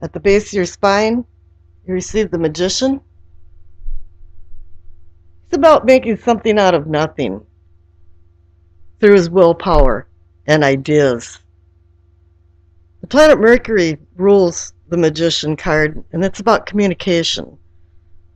At the base of your spine, you receive the Magician. It's about making something out of nothing through his willpower and ideas. The planet Mercury rules the Magician card, and it's about communication.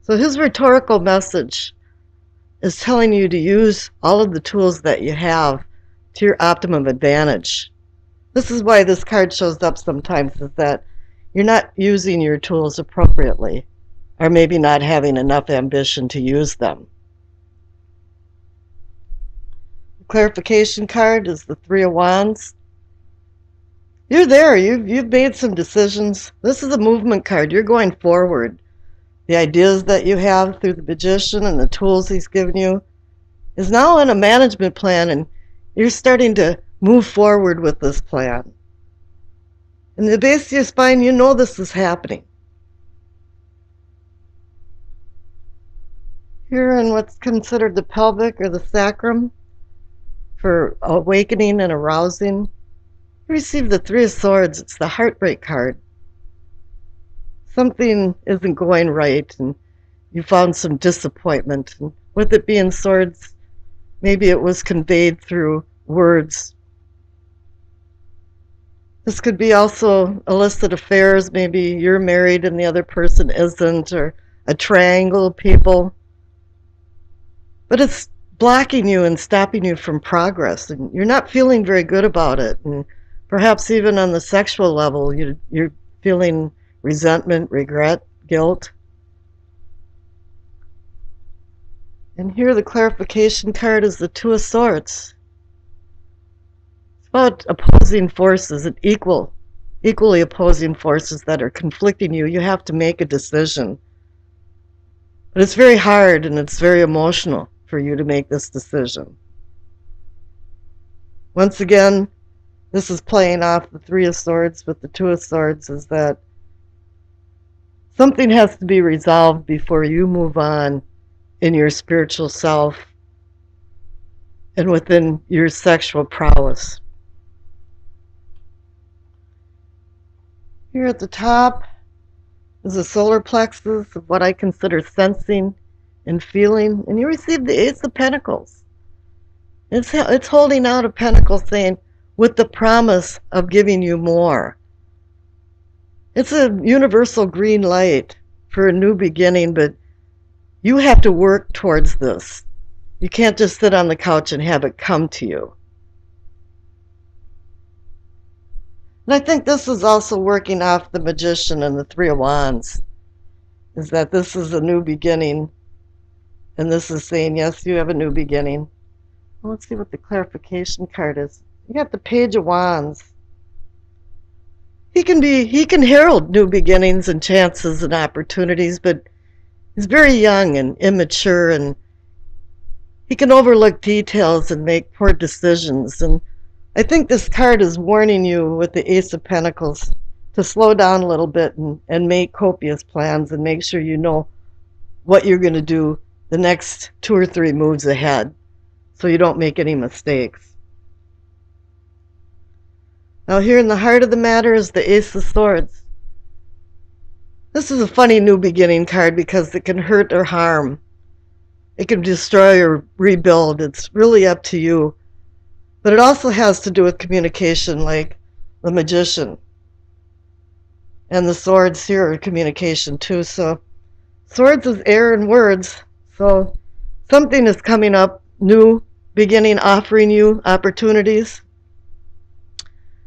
So his rhetorical message is telling you to use all of the tools that you have to your optimum advantage. This is why this card shows up sometimes, is that you're not using your tools appropriately, or maybe not having enough ambition to use them. The clarification card is the Three of Wands. You're there. You've made some decisions. This is a movement card. You're going forward. The ideas that you have through the Magician and the tools he's given you is now in a management plan, and you're starting to move forward with this plan. In the base of your spine, you know this is happening. Here in what's considered the pelvic or the sacrum for awakening and arousing, you receive the Three of Swords. It's the heartbreak card. Something isn't going right, and you found some disappointment. And with it being swords, maybe it was conveyed through words. This could be also illicit affairs. Maybe you're married and the other person isn't, or a triangle of people. But it's blocking you and stopping you from progress, and you're not feeling very good about it. And perhaps even on the sexual level, you're feeling resentment, regret, guilt. And here the clarification card is the Two of Swords. It's about opposing forces, and equally opposing forces that are conflicting you. You have to make a decision. But it's very hard and it's very emotional for you to make this decision. Once again, this is playing off the Three of Swords with the Two of Swords, is that something has to be resolved before you move on in your spiritual self and within your sexual prowess. Here at the top is the solar plexus of what I consider sensing and feeling, and you receive the Ace of Pentacles. It's holding out a pentacle saying, with the promise of giving you more. It's a universal green light for a new beginning, but you have to work towards this. You can't just sit on the couch and have it come to you. And I think this is also working off the Magician and the Three of Wands, is that this is a new beginning, and this is saying, yes, you have a new beginning. Well, let's see what the clarification card is. You got the Page of Wands. He can herald new beginnings and chances and opportunities, but he's very young and immature, and he can overlook details and make poor decisions. And I think this card is warning you with the Ace of Pentacles to slow down a little bit and make copious plans and make sure you know what you're going to do the next 2 or 3 moves ahead so you don't make any mistakes. Now here in the heart of the matter is the Ace of Swords. This is a funny new beginning card because it can hurt or harm. It can destroy or rebuild. It's really up to you. But it also has to do with communication, like the Magician. And the Swords here are communication too. So Swords is air and words. So something is coming up, new beginning, offering you opportunities.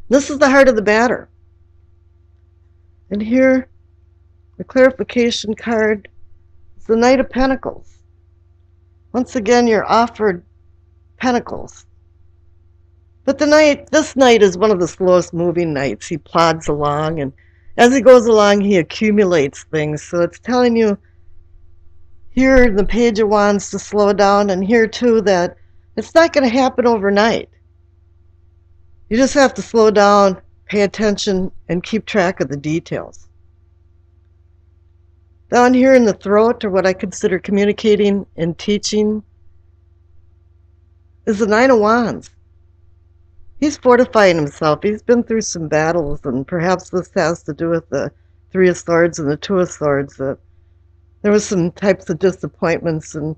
This is the heart of the matter. And here, the clarification card is the Knight of Pentacles. Once again, you're offered pentacles. But this knight is one of the slowest moving knights. He plods along, and as he goes along, he accumulates things. So it's telling you here in the Page of Wands to slow down, and here too that it's not going to happen overnight. You just have to slow down, pay attention, and keep track of the details. Down here in the throat, or what I consider communicating and teaching, is the Nine of Wands. He's fortifying himself. He's been through some battles, and perhaps this has to do with the Three of Swords and the Two of Swords, that there was some types of disappointments, and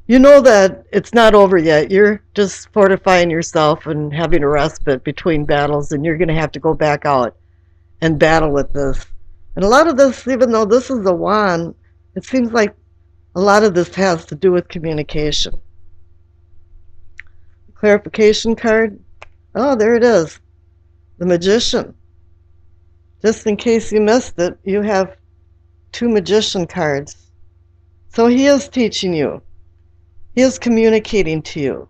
you know that it's not over yet. You're just fortifying yourself and having a respite between battles, and you're going to have to go back out and battle with this. And a lot of this, even though this is a wand, it seems like a lot of this has to do with communication. Clarification card. Oh, there it is. The Magician. Just in case you missed it, you have two Magician cards. So he is teaching you. He is communicating to you.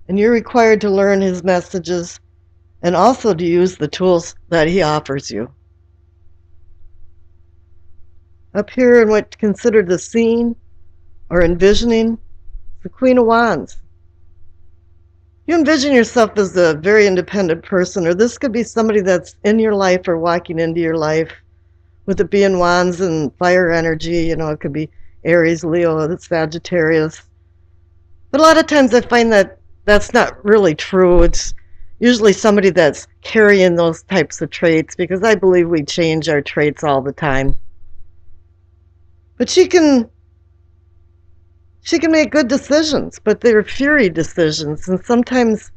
And you're required to learn his messages and also to use the tools that he offers you. Up here in what's considered the scene or envisioning, the Queen of Wands. You envision yourself as a very independent person, or this could be somebody that's in your life or walking into your life, with it being Wands and fire energy. It could be Aries, Leo, Sagittarius. But a lot of times I find that that's not really true. It's usually somebody that's carrying those types of traits, because I believe we change our traits all the time. But she can make good decisions, but they're fury decisions, and sometimes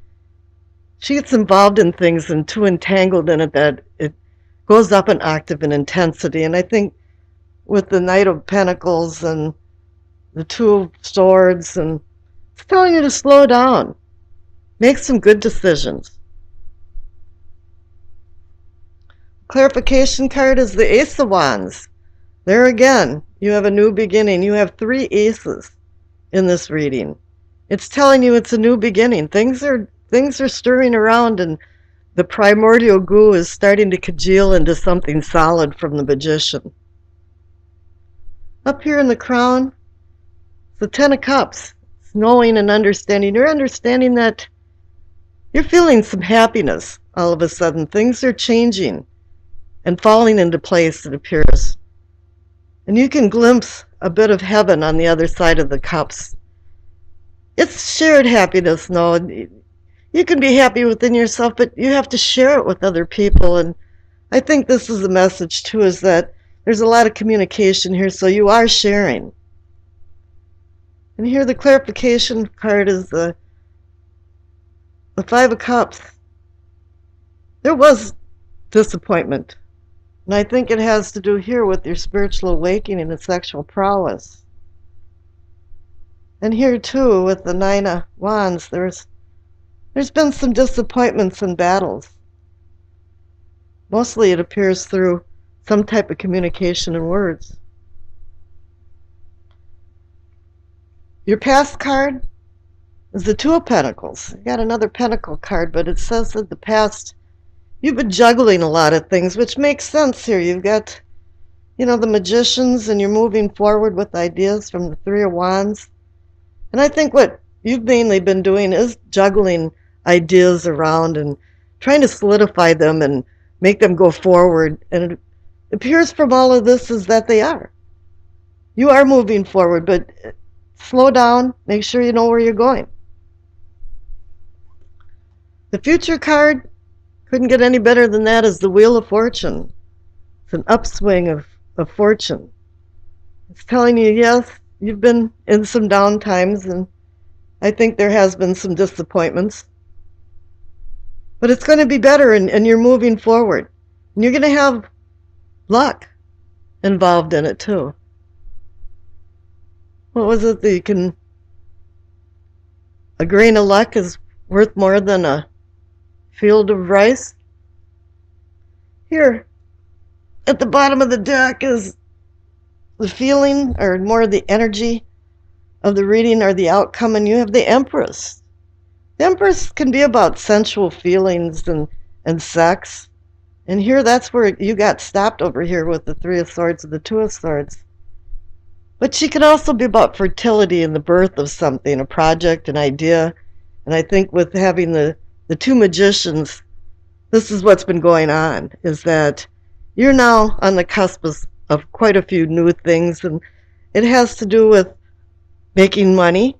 she gets involved in things and too entangled in it that it goes up an octave in intensity. And I think with the Knight of Pentacles and the Two of Swords, and it's telling you to slow down, make some good decisions. Clarification card is the Ace of Wands. There again, you have a new beginning. You have three aces in this reading. It's telling you it's a new beginning. Things are stirring around, and the primordial goo is starting to congeal into something solid from the Magician. Up here in the crown, the Ten of Cups. It's knowing and understanding. You're understanding that you're feeling some happiness all of a sudden. Things are changing and falling into place, it appears. And you can glimpse a bit of heaven on the other side of the cups. It's shared happiness, no. You can be happy within yourself, but you have to share it with other people. And I think this is the message, too, is that there's a lot of communication here, so you are sharing. And here the clarification card is the Five of Cups. There was disappointment. And I think it has to do here with your spiritual awakening and sexual prowess. And here, too, with the Nine of Wands, there's been some disappointments and battles. Mostly it appears through some type of communication in words. Your past card is the Two of Pentacles. You got another Pentacle card, but it says that the past, you've been juggling a lot of things, which makes sense here. You've got, the magicians, and you're moving forward with ideas from the Three of Wands. And I think what you've mainly been doing is juggling ideas around and trying to solidify them and make them go forward. And it appears from all of this is that they are. You are moving forward, but slow down. Make sure you know where you're going. The future card, couldn't get any better than that, is the Wheel of Fortune. It's an upswing of fortune. It's telling you, yes, you've been in some down times, and I think there has been some disappointments. But it's going to be better, and you're moving forward. And you're going to have luck involved in it, too. What was it that you can... A grain of luck is worth more than a field of rice? Here, at the bottom of the deck is the feeling, or more the energy of the reading or the outcome, and you have the Empress. The Empress can be about sensual feelings and sex. And here, that's where you got stopped over here with the Three of Swords and the Two of Swords. But she can also be about fertility and the birth of something, a project, an idea. And I think with having the two magicians, this is what's been going on, is that you're now on the cusp of quite a few new things, and it has to do with making money,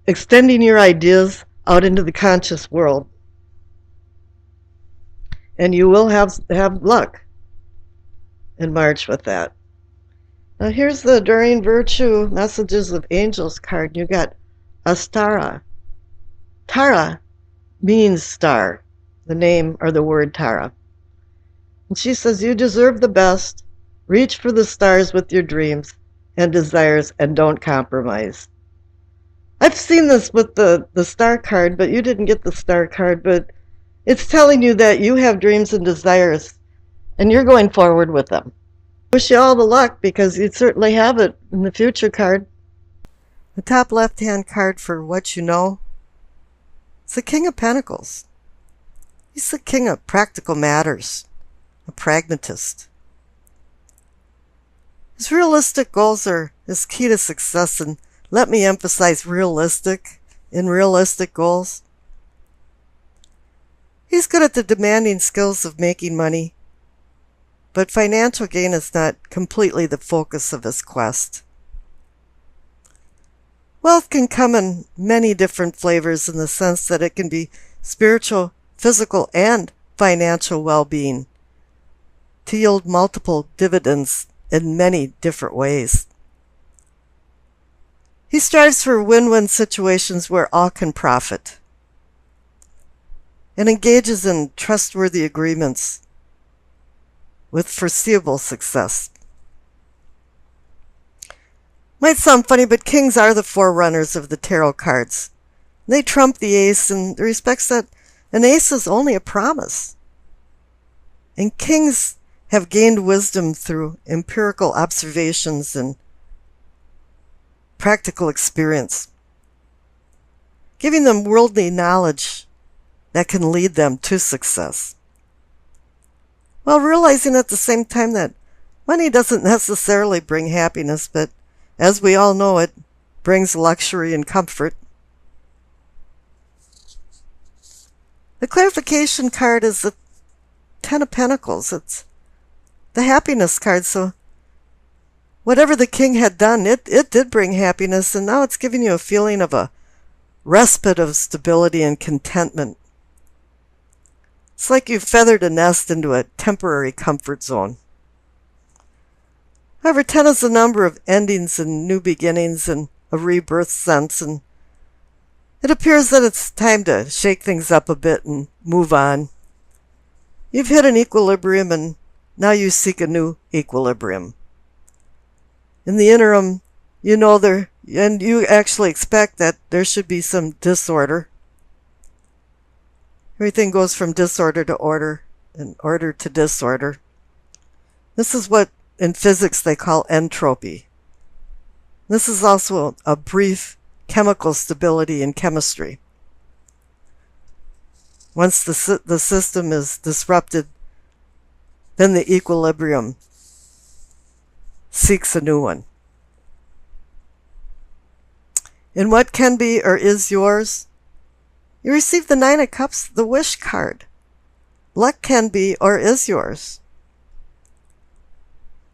extending your ideas out into the conscious world. And you will have luck in March with that. Now here's the Enduring Virtue Messages of Angels card. You got Astara. Tara means star, the name or the word Tara. And she says, you deserve the best. Reach for the stars with your dreams and desires and don't compromise. I've seen this with the star card, but you didn't get the star card, but it's telling you that you have dreams and desires and you're going forward with them. Wish you all the luck because you'd certainly have it in the future card. The top left-hand card for what you know is the King of Pentacles. He's the king of practical matters, a pragmatist. His realistic goals are his key to success, and let me emphasize realistic goals. He's good at the demanding skills of making money, but financial gain is not completely the focus of his quest. Wealth can come in many different flavors in the sense that it can be spiritual, physical, and financial well-being to yield multiple dividends in many different ways. He strives for win-win situations where all can profit and engages in trustworthy agreements with foreseeable success. Might sound funny, but kings are the forerunners of the tarot cards. They trump the ace in the respects that an ace is only a promise. And kings have gained wisdom through empirical observations and practical experience, giving them worldly knowledge that can lead them to success, while realizing at the same time that money doesn't necessarily bring happiness, but as we all know, it brings luxury and comfort. The clarification card is the Ten of Pentacles. It's the happiness card, so whatever the king had done, it did bring happiness, and now it's giving you a feeling of a respite of stability and contentment. It's like you feathered a nest into a temporary comfort zone. However, 10 is the number of endings and new beginnings and a rebirth sense, and it appears that it's time to shake things up a bit and move on. You've hit an equilibrium, and now you seek a new equilibrium. In the interim, you know and you actually expect that there should be some disorder. Everything goes from disorder to order and order to disorder. This is what in physics they call entropy. This is also a brief chemical stability in chemistry. Once the system is disrupted, then the equilibrium seeks a new one. In what can be or is yours, you receive the Nine of Cups, the Wish card. Luck can be or is yours.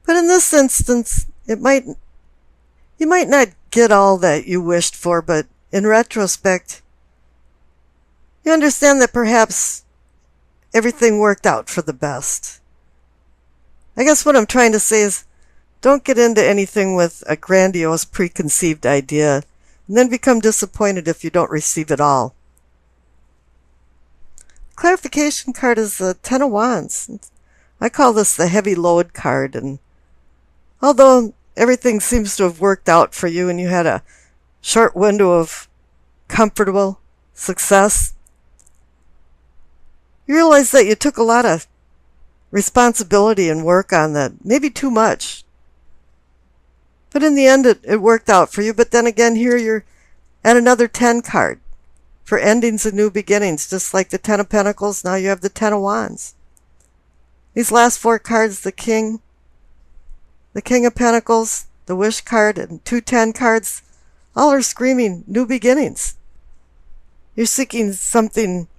But in this instance, you might not get all that you wished for, but in retrospect, you understand that perhaps everything worked out for the best. I guess what I'm trying to say is, don't get into anything with a grandiose preconceived idea and then become disappointed if you don't receive it all. Clarification card is the Ten of Wands. I call this the heavy load card, and although everything seems to have worked out for you and you had a short window of comfortable success, you realize that you took a lot of responsibility and work on that, maybe too much. But in the end, it worked out for you. But then again, here you're at another 10 card for endings and new beginnings. Just like the 10 of Pentacles, now you have the 10 of Wands. These last 4 cards, the King of Pentacles, the Wish card, and 2 10 cards, all are screaming new beginnings. You're seeking something,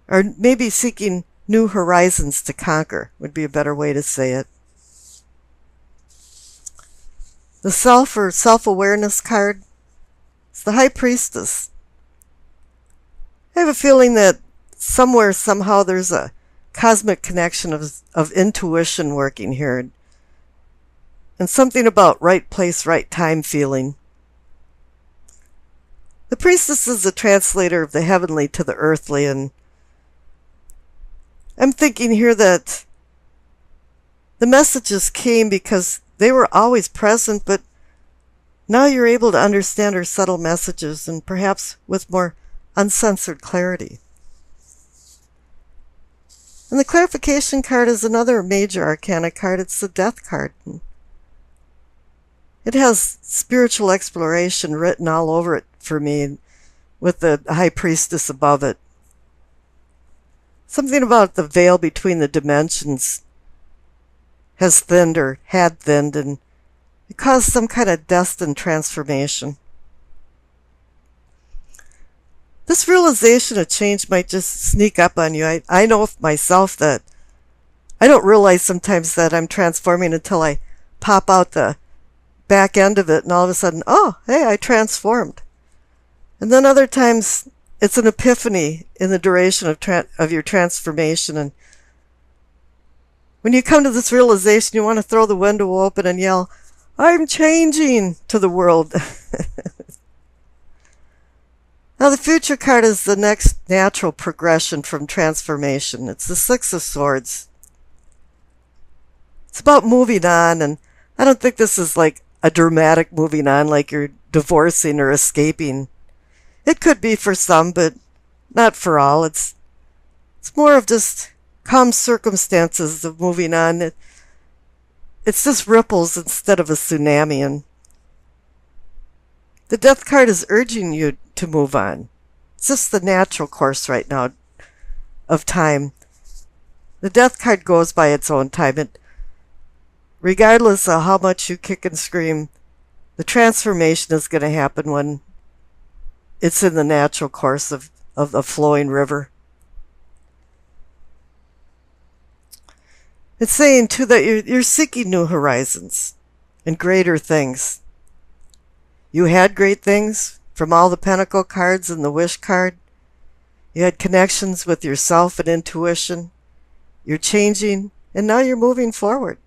or maybe seeking new horizons to conquer, would be a better way to say it. The Self or Self-Awareness card is the High Priestess. I have a feeling that somewhere, somehow, there's a cosmic connection of intuition working here, and something about right place, right time feeling. The priestess is a translator of the heavenly to the earthly, and I'm thinking here that the messages came because they were always present, but now you're able to understand her subtle messages, and perhaps with more uncensored clarity. And the clarification card is another major arcana card. It's the death card. It has spiritual exploration written all over it for me, with the high priestess above it. Something about the veil between the dimensions has thinned or had thinned, and it caused some kind of destined transformation. This realization of change might just sneak up on you. I know myself that I don't realize sometimes that I'm transforming until I pop out the back end of it, and all of a sudden, oh, hey, I transformed. And then other times, it's an epiphany in the duration of your transformation. And when you come to this realization, you want to throw the window open and yell, I'm changing, to the world. Now, the future card is the next natural progression from transformation. It's the Six of Swords. It's about moving on, and I don't think this is like a dramatic moving on, like you're divorcing or escaping. It could be for some, but not for all. It's more of just calm circumstances of moving on. It's just ripples instead of a tsunami, and the death card is urging you to move on. It's just the natural course right now of time. The death card goes by its own time. Regardless of how much you kick and scream, the transformation is going to happen when it's in the natural course of a flowing river. It's saying, too, that you're seeking new horizons and greater things. You had great things from all the Pentacle cards and the Wish card. You had connections with yourself and intuition. You're changing, and now you're moving forward.